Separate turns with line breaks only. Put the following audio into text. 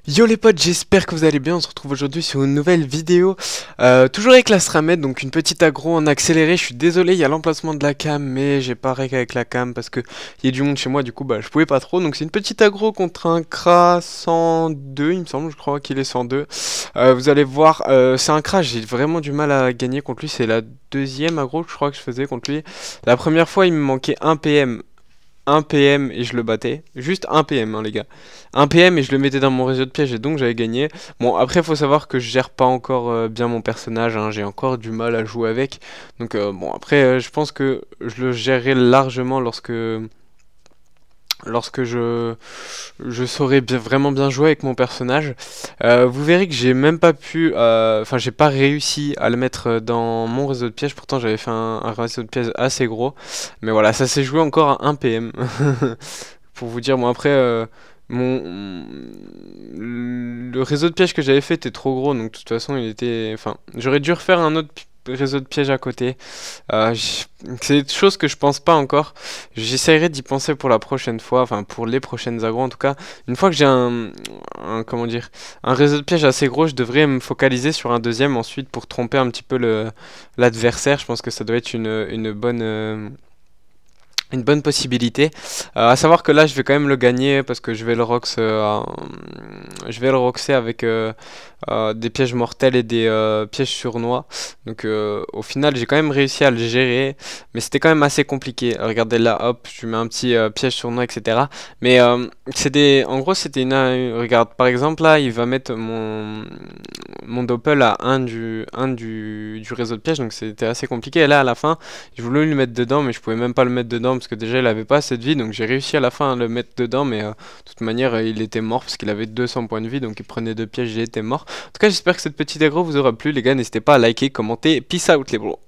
Yo les potes, j'espère que vous allez bien, on se retrouve aujourd'hui sur une nouvelle vidéo, toujours avec la Sramed, donc une petite aggro en accéléré. Je suis désolé, il y a l'emplacement de la cam, mais j'ai pas rec avec la cam parce que il y a du monde chez moi, du coup bah je pouvais pas trop. Donc c'est une petite aggro contre un Kra 102, il me semble, je crois qu'il est 102. Vous allez voir, c'est un Kra, j'ai vraiment du mal à gagner contre lui, c'est la deuxième aggro que je crois que je faisais contre lui. La première fois il me manquait 1 PM. 1 PM et je le battais. Juste 1 PM, hein, les gars. 1 PM et je le mettais dans mon réseau de pièges et donc j'avais gagné. Bon, après, il faut savoir que je gère pas encore bien mon personnage, hein, j'ai encore du mal à jouer avec. Donc, bon, après, je pense que je le gérerai largement lorsque je saurai vraiment bien jouer avec mon personnage. Vous verrez que j'ai même pas pu, enfin j'ai pas réussi à le mettre dans mon réseau de pièges, pourtant j'avais fait un réseau de pièges assez gros, mais voilà, ça s'est joué encore à 1 PM. Pour vous dire, bon après, le réseau de pièges que j'avais fait était trop gros, donc de toute façon il était, enfin j'aurais dû refaire un autre réseau de pièges à côté. C'est des choses que je pense pas encore. J'essaierai d'y penser pour la prochaine fois, enfin pour les prochaines agros en tout cas. Une fois que j'ai comment dire, un réseau de pièges assez gros, je devrais me focaliser sur un deuxième ensuite pour tromper un petit peu l'adversaire. Je pense que ça doit être une bonne possibilité. À savoir que là, je vais quand même le gagner parce que je vais le roxer avec des pièges mortels et des pièges sournois. Donc au final, j'ai quand même réussi à le gérer, mais c'était quand même assez compliqué. Regardez là, hop, je lui mets un petit piège sournois, etc. Mais en gros, c'était regarde, par exemple là, il va mettre mon doppel à du réseau de pièges, donc c'était assez compliqué. Et là, à la fin, je voulais le mettre dedans, mais je pouvais même pas le mettre dedans parce que déjà il avait pas assez de vie, donc j'ai réussi à la fin à le mettre dedans, mais de toute manière il était mort parce qu'il avait 200 points de vie, donc il prenait deux pièges, il était mort. En tout cas, j'espère que cette petite aggro vous aura plu, les gars. N'hésitez pas à liker, commenter. Peace out, les bros.